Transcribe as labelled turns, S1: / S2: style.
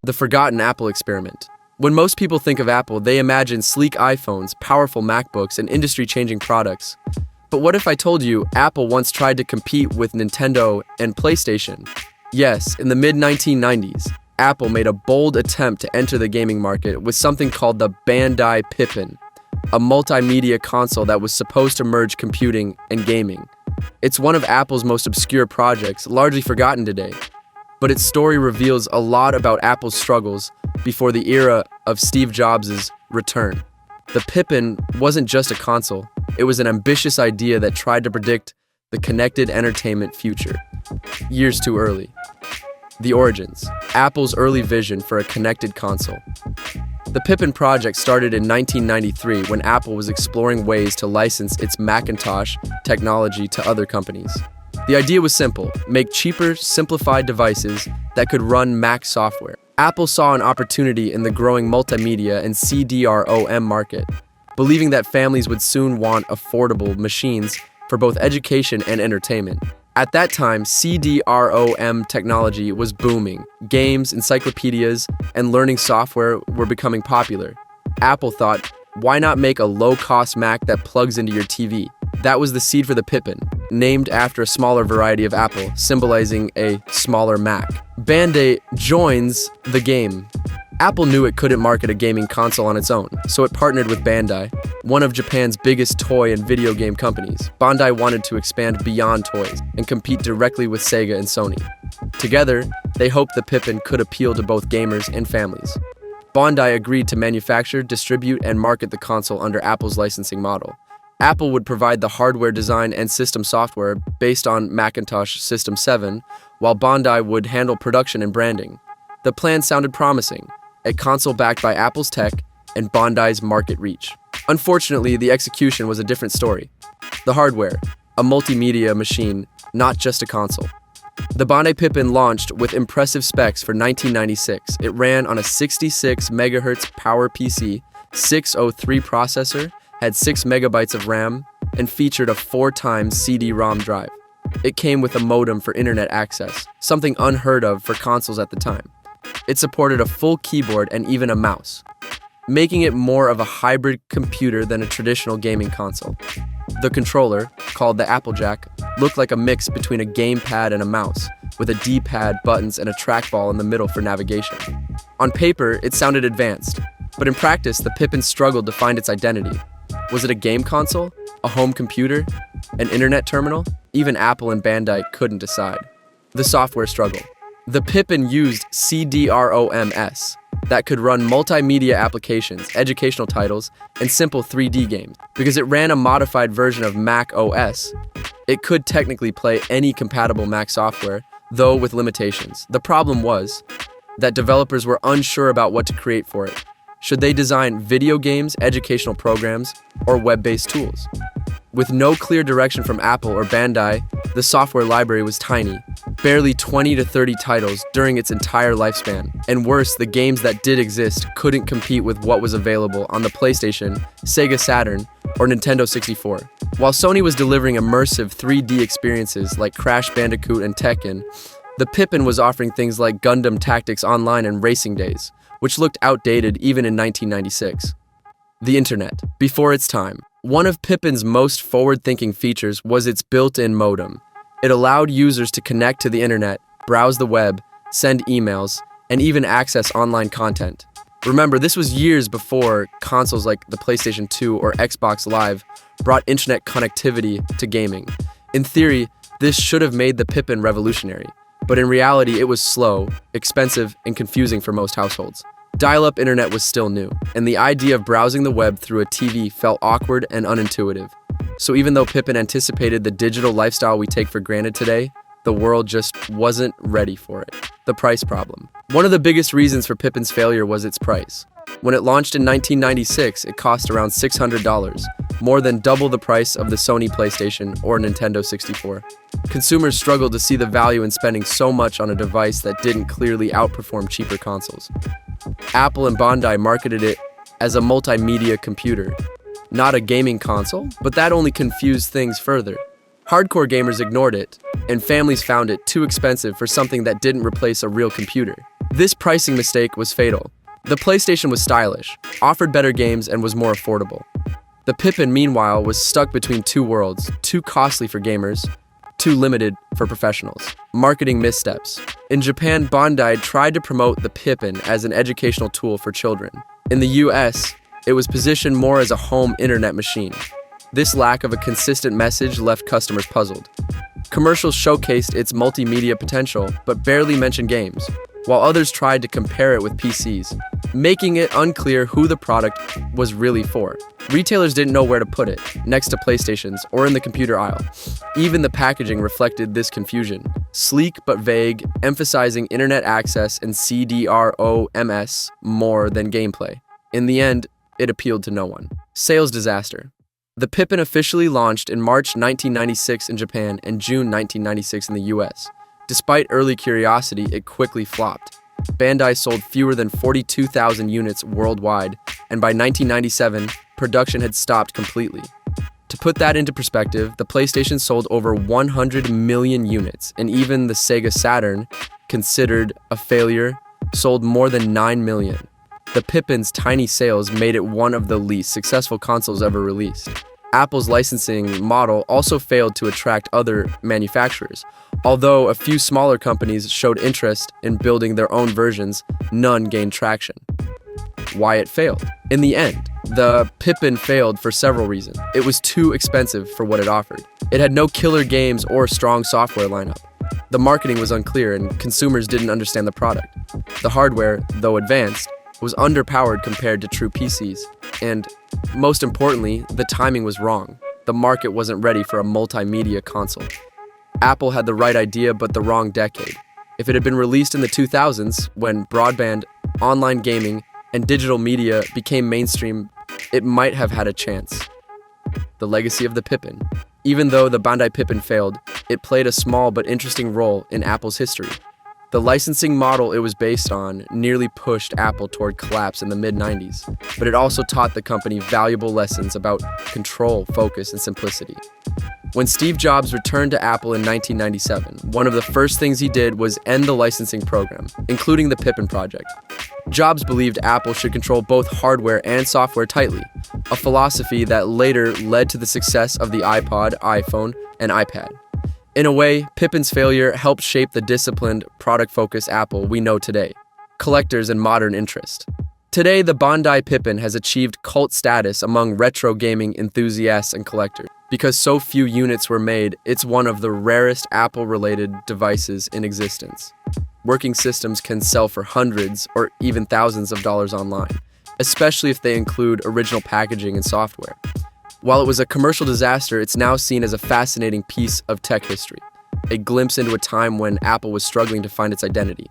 S1: The forgotten Apple experiment. When most people think of Apple, they imagine sleek iPhones, powerful MacBooks, and industry-changing products. But what if I told you Apple once tried to compete with Nintendo and PlayStation? Yes, in the mid-1990s, Apple made a bold attempt to enter the gaming market with something called the Bandai Pippin, a multimedia console that was supposed to merge computing and gaming. It's one of Apple's most obscure projects, largely forgotten today. But its story reveals a lot about Apple's struggles before the era of Steve Jobs' return. The Pippin wasn't just a console, it was an ambitious idea that tried to predict the connected entertainment future. Years too early. The origins. Apple's early vision for a connected console. The Pippin project started in 1993 when Apple was exploring ways to license its Macintosh technology to other companies. The idea was simple: make cheaper, simplified devices that could run Mac software. Apple saw an opportunity in the growing multimedia and CD-ROM market, believing that families would soon want affordable machines for both education and entertainment. At that time, CD-ROM technology was booming. Games, encyclopedias, and learning software were becoming popular. Apple thought, why not make a low-cost Mac that plugs into your TV? That was the seed for the Pippin, named after a smaller variety of Apple, symbolizing a smaller Mac. Bandai joins the game. Apple knew it couldn't market a gaming console on its own, so it partnered with Bandai, one of Japan's biggest toy and video game companies. Bandai wanted to expand beyond toys and compete directly with Sega and Sony. Together, they hoped the Pippin could appeal to both gamers and families. Bandai agreed to manufacture, distribute, and market the console under Apple's licensing model. Apple would provide the hardware design and system software based on Macintosh System 7, while Bandai would handle production and branding. The plan sounded promising: a console backed by Apple's tech and Bandai's market reach. Unfortunately, the execution was a different story. The hardware, a multimedia machine, not just a console. The Bandai Pippin launched with impressive specs for 1996. It ran on a 66 MHz PowerPC 603 processor, had 6 megabytes of RAM, and featured a 4x CD-ROM drive. It came with a modem for internet access, something unheard of for consoles at the time. It supported a full keyboard and even a mouse, making it more of a hybrid computer than a traditional gaming console. The controller, called the Applejack, looked like a mix between a gamepad and a mouse, with a D-pad, buttons, and a trackball in the middle for navigation. On paper, it sounded advanced, but in practice, the Pippin struggled to find its identity. Was it a game console? A home computer? An internet terminal? Even Apple and Bandai couldn't decide. The software struggle. The Pippin used CD-ROMs that could run multimedia applications, educational titles, and simple 3D games. Because it ran a modified version of Mac OS, it could technically play any compatible Mac software, though with limitations. The problem was that developers were unsure about what to create for it. Should they design video games, educational programs, or web-based tools? With no clear direction from Apple or Bandai, the software library was tiny, barely 20 to 30 titles during its entire lifespan. And worse, the games that did exist couldn't compete with what was available on the PlayStation, Sega Saturn, or Nintendo 64. While Sony was delivering immersive 3D experiences like Crash Bandicoot and Tekken, the Pippin was offering things like Gundam Tactics Online and Racing Days, which looked outdated even in 1996. The Internet. Before its time, one of Pippin's most forward-thinking features was its built-in modem. It allowed users to connect to the internet, browse the web, send emails, and even access online content. Remember, this was years before consoles like the PlayStation 2 or Xbox Live brought internet connectivity to gaming. In theory, this should have made the Pippin revolutionary, but in reality it was slow, expensive, and confusing for most households. Dial-up internet was still new, and the idea of browsing the web through a TV felt awkward and unintuitive. So even though Pippin anticipated the digital lifestyle we take for granted today, the world just wasn't ready for it. The price problem. One of the biggest reasons for Pippin's failure was its price. When it launched in 1996, it cost around $600, more than double the price of the Sony PlayStation or Nintendo 64. Consumers struggled to see the value in spending so much on a device that didn't clearly outperform cheaper consoles. Apple and Bandai marketed it as a multimedia computer, not a gaming console, but that only confused things further. Hardcore gamers ignored it, and families found it too expensive for something that didn't replace a real computer. This pricing mistake was fatal. The PlayStation was stylish, offered better games, and was more affordable. The Pippin, meanwhile, was stuck between two worlds, too costly for gamers, too limited for professionals. Marketing missteps. In Japan, Bandai tried to promote the Pippin as an educational tool for children. In the US, it was positioned more as a home internet machine. This lack of a consistent message left customers puzzled. Commercials showcased its multimedia potential, but barely mentioned games, while others tried to compare it with PCs, making it unclear who the product was really for. Retailers didn't know where to put it, next to PlayStations or in the computer aisle. Even the packaging reflected this confusion. Sleek but vague, emphasizing internet access and CDROMS more than gameplay. In the end, it appealed to no one. Sales disaster. The Pippin officially launched in March 1996 in Japan and June 1996 in the US. Despite early curiosity, it quickly flopped. Bandai sold fewer than 42,000 units worldwide, and by 1997, production had stopped completely. To put that into perspective, the PlayStation sold over 100 million units, and even the Sega Saturn, considered a failure, sold more than 9 million. The Pippin's tiny sales made it one of the least successful consoles ever released. Apple's licensing model also failed to attract other manufacturers. Although a few smaller companies showed interest in building their own versions, none gained traction. Why it failed? In the end, the Pippin failed for several reasons. It was too expensive for what it offered. It had no killer games or strong software lineup. The marketing was unclear and consumers didn't understand the product. The hardware, though advanced, was underpowered compared to true PCs. And most importantly, the timing was wrong. The market wasn't ready for a multimedia console. Apple had the right idea but the wrong decade. If it had been released in the 2000s, when broadband, online gaming, and digital media became mainstream, it might have had a chance. The legacy of the Pippin. Even though the Bandai Pippin failed, it played a small but interesting role in Apple's history. The licensing model it was based on nearly pushed Apple toward collapse in the mid-90s, but it also taught the company valuable lessons about control, focus, and simplicity. When Steve Jobs returned to Apple in 1997, one of the first things he did was end the licensing program, including the Pippin project. Jobs believed Apple should control both hardware and software tightly, a philosophy that later led to the success of the iPod, iPhone, and iPad. In a way, Pippin's failure helped shape the disciplined, product-focused Apple we know today, collectors and modern interest. Today, the Bandai Pippin has achieved cult status among retro gaming enthusiasts and collectors. Because so few units were made, it's one of the rarest Apple-related devices in existence. Working systems can sell for hundreds or even thousands of dollars online, especially if they include original packaging and software. While it was a commercial disaster, it's now seen as a fascinating piece of tech history, a glimpse into a time when Apple was struggling to find its identity.